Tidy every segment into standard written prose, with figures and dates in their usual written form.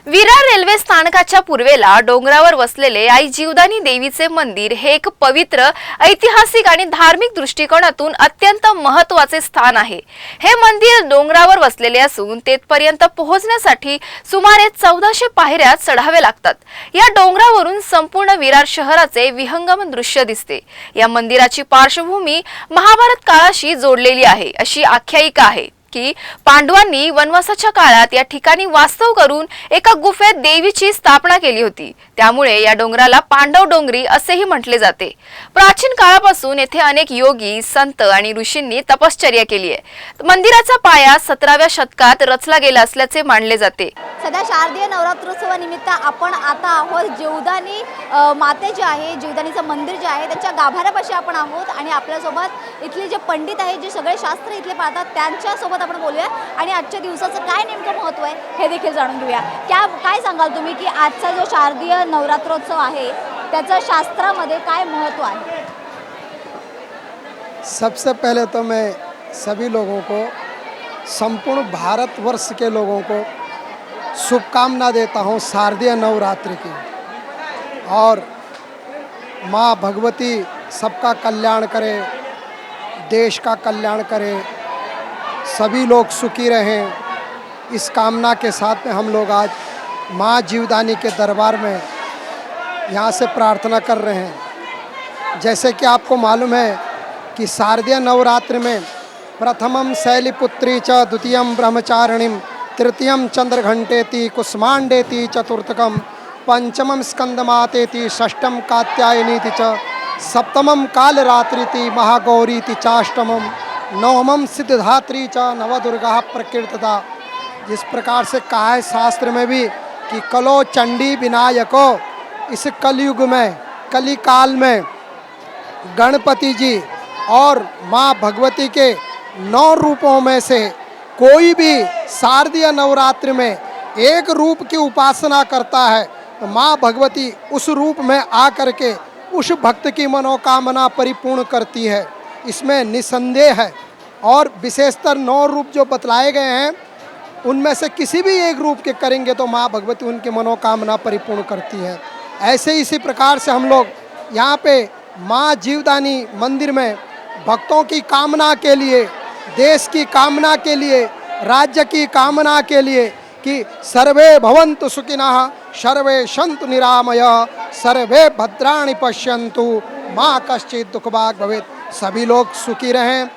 Virar railway स्थानकाच्या पूर्वेला डोंगरावर वसलेले आई जीवदानी देवीचे मंदिर हे एक पवित्र, ऐतिहासिक आणि धार्मिक दृष्टिकोनातून अत्यंत महत्त्वाचे स्थान आहे। हे मंदिर डोंगरावर वसलेले असून तेथपर्यंत पोहोचण्यासाठी सुमारे 1400 पायऱ्या चढावे लागतात। या डोंगरावरून संपूर्ण विरार शहराचे विहंगम दृश्य दिसते। या मंदिराची पार्श्वभूमी महाभारत काळाशी जोडलेली आहे अशी आख्यायिका आहे की पांडवांनी वनवासाच्या काळात या ठिकाणी वास्तव करून एका गुफेत देवीची स्थापना केली होती। त्यामुळे या डोंगराला पांडव डोंगरी असेही म्हटले जाते। प्राचीन काळापासून येथे अनेक योगी, संत आणि ऋषींनी तपश्चर्या केली आहे। मंदिराचा पाया 17व्या शतकात रचला गेला असल्याचे मानले जाते। सध्या शारदीय नवरात्रोत्सवानिमित्त आपण आता आहोत जीवदानी माते जे आहे, जीवदानीचं मंदिर जे आहे त्याच्या गाभाऱ्यापाशी आपण आहोत आणि आपल्यासोबत इथले जे पंडित आहेत, जे सगळे शास्त्र इथले पाळतात त्यांच्यासोबत आपण बोलूया आणि आजच्या दिवसाचं काय नेमकं महत्त्व आहे हे देखील जाणून घेऊया। काय सांगाल तुम्ही की आजचा जो शारदीय नवरात्रोत्सव आहे त्याचं शास्त्रामध्ये काय महत्त्व आहे? सबसे पहले तो मैं सभी लोगों को, संपूर्ण भारतवर्ष के लोगों को शुभकामना देता हूँ शारदीय नवरात्रि की। और माँ भगवती सबका कल्याण करे, देश का कल्याण करे, सभी लोग सुखी रहें, इस कामना के साथ में हम लोग आज माँ जीवदानी के दरबार में यहाँ से प्रार्थना कर रहे हैं। जैसे कि आपको मालूम है कि शारदीय नवरात्रि में प्रथमम शैलपुत्री च, द्वितीयम ब्रह्मचारिणीम, तृतीयम चंद्रघंटेति, कुष्मांडेति, चतुर्थकम पंचमम स्कंदमातेति, षष्ठम कात्यायनीति च, सप्तमम कालरात्रिति, महागौरीति चाष्टमम, नवमम सिद्धात्री च, नवदुर्गा प्रकीर्तिता। जिस प्रकार से कहा है शास्त्र में भी कि कलो चंडी विनायको, इस कलयुग में, कली काल में गणपति जी और माँ भगवती के 9 रूपों में से कोई भी शारदीय नवरात्रि में एक रूप की उपासना करता है तो माँ भगवती उस रूप में आकर के उस भक्त की मनोकामना परिपूर्ण करती है, इसमें निसंदेह है। और विशेषतर 9 रूप जो बतलाए गए हैं उनमें से किसी भी एक रूप के करेंगे तो माँ भगवती उनकी मनोकामना परिपूर्ण करती है। ऐसे इसी प्रकार से हम लोग यहाँ पे माँ जीवदानी मंदिर में भक्तों की कामना के लिए, देश की कामना के लिए, राज्य की कामना के लिए कि सर्वे भवन्तु सुखिनः, सर्वे सन्तु निरामयः, सर्वे भद्राणि पश्यन्तु, माँ कश्चित् दुःखभाग् भवेत्। सभी लोग सुखी रहें,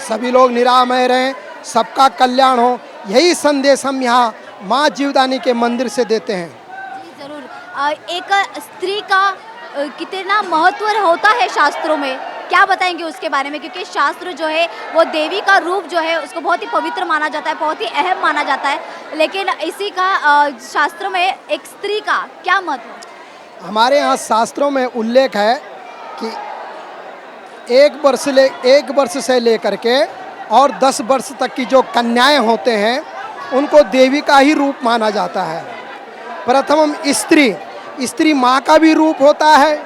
सभी लोग निरामय रहें, सबका कल्याण हो, यही संदेश हम यहाँ माँ जीवदानी के मंदिर से देते हैं। जी ज़रूर। एक स्त्री का कितना महत्व होता है शास्त्रों में, क्या बताएंगे उसके बारे में? क्योंकि शास्त्र जो है वो देवी का रूप जो है उसको बहुत ही पवित्र माना जाता है, बहुत ही अहम माना जाता है, लेकिन इसी का शास्त्रों में एक स्त्री का क्या महत्व? हमारे यहाँ शास्त्रों में उल्लेख है कि 1 वर्ष से लेकर के और 10 वर्ष तक की जो कन्याएं होते हैं उनको देवी का ही रूप माना जाता है। प्रथम स्त्री माँ का भी रूप होता है,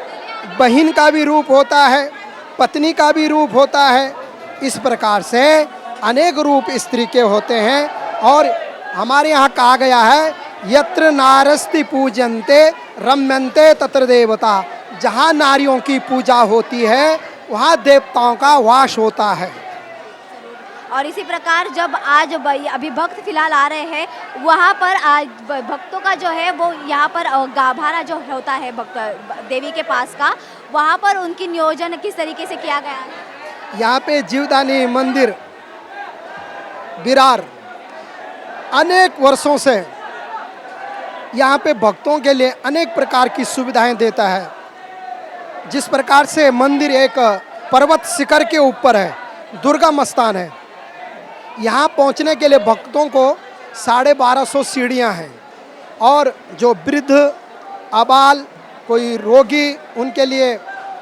बहन का भी रूप होता है, पत्नी का भी रूप होता है। इस प्रकार से अनेक रूप स्त्री के होते हैं। और हमारे यहाँ कहा गया है यत्र नारस्ति पूजन्ते रम्यन्ते तत्र देवता, जहाँ नारियों की पूजा होती है वहाँ देवताओं का वास होता है। और इसी प्रकार जब आज अभी भक्त फिलहाल आ रहे हैं वहाँ पर आज भक्तों का जो है वो यहाँ पर गाभारा जो होता है भक्त देवी के पास का, वहाँ पर उनकी नियोजन किस तरीके से किया गया है? यहाँ पे जीवदानी मंदिर विरार अनेक वर्षों से यहाँ पे भक्तों के लिए अनेक प्रकार की सुविधाएं देता है। जिस प्रकार से मंदिर एक पर्वत शिखर के ऊपर है, दुर्गम स्थान है, यहाँ पहुँचने के लिए भक्तों को 1250 सीढ़ियाँ हैं। और जो वृद्ध, अबाल, कोई रोगी, उनके लिए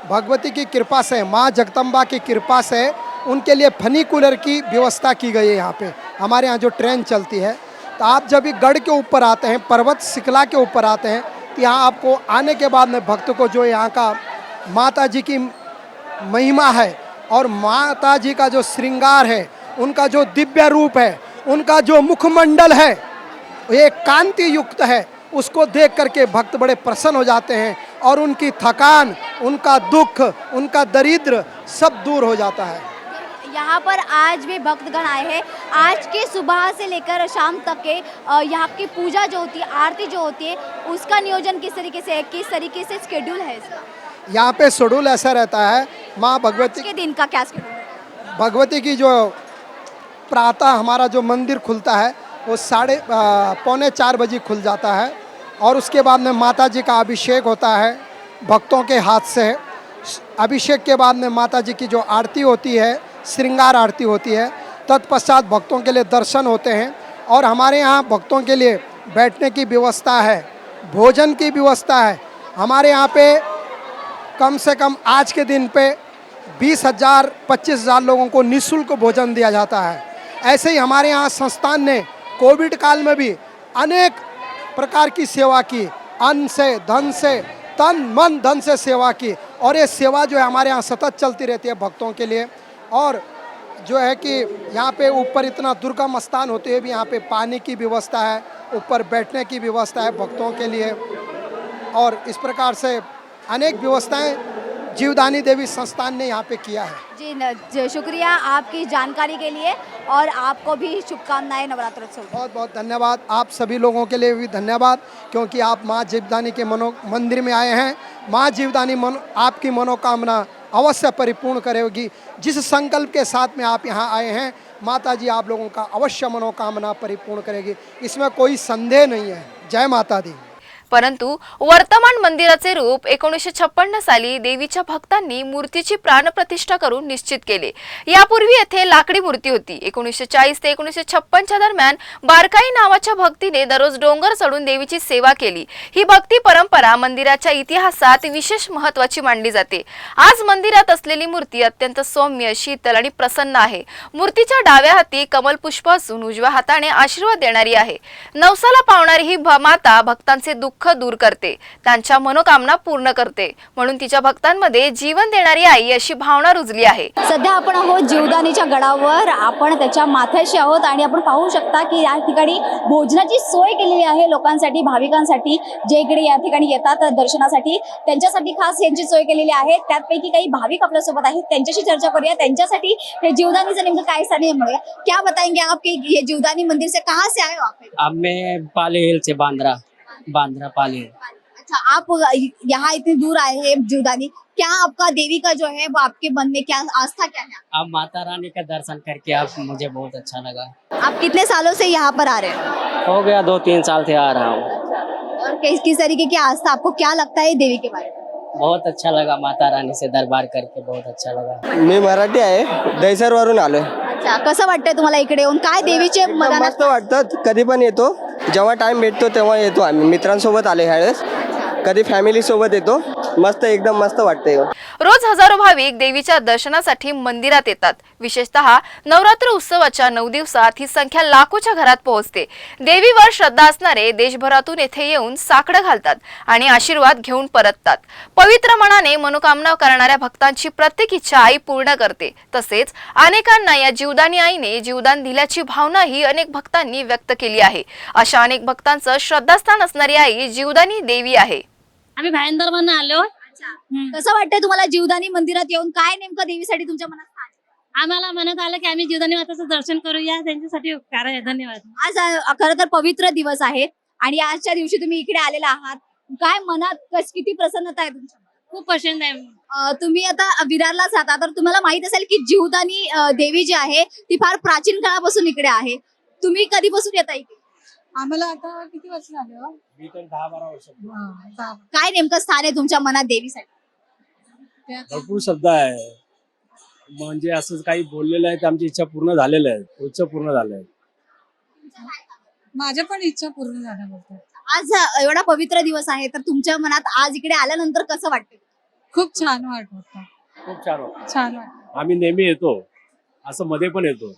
भगवती की कृपा से, माँ जगदम्बा की कृपा से उनके लिए फनीकुलर की व्यवस्था की गई है। यहाँ पे हमारे यहाँ जो ट्रेन चलती है तो आप जब भी गढ़ के ऊपर आते हैं, पर्वत शिखला के ऊपर आते हैं तो यहाँ आपको आने के बाद में भक्त को जो यहाँ का माता जी की महिमा है और माता जी का जो श्रृंगार है, उनका जो दिव्य रूप है, उनका जो मुखमंडल है, ये कांति युक्त है। उसको देख करके भक्त बड़े प्रसन्न हो जाते हैं और उनकी थकान, उनका दुख, उनका दरिद्र सब दूर हो जाता है। यहाँ पर आज भी भक्तगण आए हैं। आज के सुबह से लेकर शाम तक के यहाँ की पूजा जो होती है, आरती जो होती है, उसका नियोजन किस तरीके से है, किस तरीके से स्केड्यूल है इसका? यहाँ पे शेड्यूल ऐसा रहता है, माँ भगवती के दिन का क्या स्केड्यूल है? भगवती की जो प्रातः हमारा जो मंदिर खुलता है वो 3:45 बजे खुल जाता है और उसके बाद में माता जी का अभिषेक होता है भक्तों के हाथ से। अभिषेक के बाद में माता जी की जो आरती होती है, श्रृंगार आरती होती है, तत्पश्चात भक्तों के लिए दर्शन होते हैं और हमारे यहाँ भक्तों के लिए बैठने की व्यवस्था है, भोजन की व्यवस्था है। हमारे यहाँ पे कम से कम आज के दिन पे 20,000 25,000 लोगों को निःशुल्क भोजन दिया जाता है। ऐसे ही हमारे यहाँ संस्थान ने कोविड काल में भी अनेक प्रकार की सेवा की, अन्न से, धन से, तन मन धन से सेवा की और ये सेवा जो है हमारे यहाँ सतत चलती रहती है भक्तों के लिए। और जो है कि यहाँ पे ऊपर इतना दुर्गम स्थान होते हुए भी यहाँ पे पानी की व्यवस्था है, ऊपर बैठने की व्यवस्था है भक्तों के लिए और इस प्रकार से अनेक व्यवस्थाएं जीवदानी देवी संस्थान ने यहाँ पे किया है। जी शुक्रिया आपकी जानकारी के लिए और आपको भी शुभकामनाएं नवरात्रोत्सव। बहुत बहुत धन्यवाद। आप सभी लोगों के लिए भी धन्यवाद, क्योंकि आप माँ जीवदानी के मंदिर में आए हैं। माँ जीवदानी आपकी मनोकामना अवश्य परिपूर्ण करेगी। जिस संकल्प के साथ में आप यहाँ आए हैं, माता जी आप लोगों का अवश्य मनोकामना परिपूर्ण करेगी, इसमें कोई संदेह नहीं है। जय माता दी। परंतु वर्तमान मंदिराचे रूप 1956 साली देवीच्या भक्तांनी मूर्तीची प्राणप्रतिष्ठा करून निश्चित केले। यापूर्वी येथे लाकडी मूर्ती होती। 1940 ते 1956 दरम्यान बारकाई नावाच्या भक्तीने दररोज डोंगर चढून देवीची सेवा केली। ही भक्ती परंपरा मंदिराच्या इतिहासात विशेष महत्त्वाची मानली जाते। आज मंदिरात असलेली मूर्ती अत्यंत सौम्य, शीतल आणि प्रसन्न आहे। मूर्तीच्या डाव्या हाती कमल पुष्प असून उजव्या हाताने आशीर्वाद देणारी आहे। नवसाला पावणारी ही माता भक्तांचे दुःख दूर करते, त्यांच्या मनोकामना पूर्ण करते, म्हणून तिच्या भक्तांमध्ये जीवन देणारी आई अशी भावना रुजली आहे। सध्या आपण आहोत जीवदानीच्या गडावर, आपण त्याच्या माथ्याशी आहोत आणि आपण पाहू शकता की या ठिकाणी भोजनाची सोय केलेली आहे लोकांसाठी, भाविकांसाठी जे इकडे या ठिकाणी येतात दर्शनासाठी, त्यांच्यासाठी खास यांची सोय केलेली आहे। त्यापैकी काही भाविक आपल्या सोबत आहेत, त्यांच्याशी चर्चा करूया। त्यांच्यासाठी हे जीवदानीचं नेमकं काय स्थान आहे, क्या बताएंगे आप कि ये जीवदानी मंदिर से कहाँ से आए हो आप? अब मैं पाले हिल से बांद्रा पाले। अच्छा, आप यहाँ इतनी दूर आए हैं जीवदानी, क्या आपका देवी का जो है वो आपके मन में क्या आस्था क्या है? अब माता रानी का दर्शन करके अब मुझे बहुत अच्छा लगा। आप कितने सालों से यहाँ पर आ रहे हैं हो गया 2-3 साल से आ रहा हूँ। और किस तरीके की आस्था, आपको क्या लगता है देवी के बारे में? बहुत अच्छा लगा, माता रानी से दरबार करके बहुत अच्छा लगा। मी मराठी आहे, दहिसरवरून आलोय। अच्छा, कसं वाटतंय तुम्हाला इकडे येऊन? काय देवीचे मनात? मस्त वाटतं, कधी पण येतो, जेव्हा टाइम भेटतो तेव्हा येतो आम्ही। मित्रांसोबत आले ह्यावेळेस, कधी फॅमिली सोबत येतो, मस्त एकदम मस्त वाटतंय। रोज हजारो भाविक देवीच्या दर्शनासाठी मंदिरात येतात। विशेषतः नवरात्र उत्सवाच्या 9 दिवसात ही संख्या लाखोच्या घरात पोहोचते। देवीवर श्रद्धा असणारे देशभरातून येथे येऊन साकडं घालतात आणि आशीर्वाद घेऊन परततात। पवित्र मनाने मनोकामना करणाऱ्या भक्तांची प्रत्येक इच्छा आई पूर्ण करते। तसेच अनेकांना या जीवदानी आईने जीवदान दिल्याची भावना ही अनेक भक्तांनी व्यक्त केली आहे। अशा अनेक भक्तांचं श्रद्धास्थान असणारी आई जीवदानी देवी आहे। आम्ही भाईंदर म्हणून आलो। कसं वाटतंय तुम्हाला जीवदानी मंदिरात येऊन? काय नेमकं देवीसाठी तुमच्या मनात स्थान आहे? आम्हाला म्हणत आलं की आम्ही जीवदानी माताचं दर्शन करूया, त्यांच्यासाठी उपकार आहे। धन्यवाद। आज खरं तर पवित्र दिवस आहे आणि आजच्या दिवशी तुम्ही इकडे आलेला आहात, काय मनात किती प्रसन्नता आहे तुमच्या? खूप पसंत आहे। तुम्ही आता विरारला जाता तर तुम्हाला माहित असेल की जीवदानी देवी जी आहे ती फार प्राचीन काळापासून इकडे आहे। तुम्ही कधीपासून येता इकडे? आम्हाला आता किती वर्ष झाले हो? मी तर 10-12 वर्ष। काय नेमकं स्थान आहे तुमच्या मनात देवीसाठी? भरपूर श्रद्धा आहे, म्हणजे असं काही बोललेलं आहे तर आमची इच्छा पूर्ण झालेल्या आहे, इच्छा पूर्ण झाल्या आहे। माझ्या पण इच्छा पूर्ण झाल्या बोलतात। आज एवढा पवित्र दिवस आहे तर तुमच्या मनात आज इकडे आल्यानंतर कसं वाटतं? खूप छान वाटत, खूप छान वाटतं। छान वाटत। आम्ही नेहमी येतो, असं मध्ये पण येतो।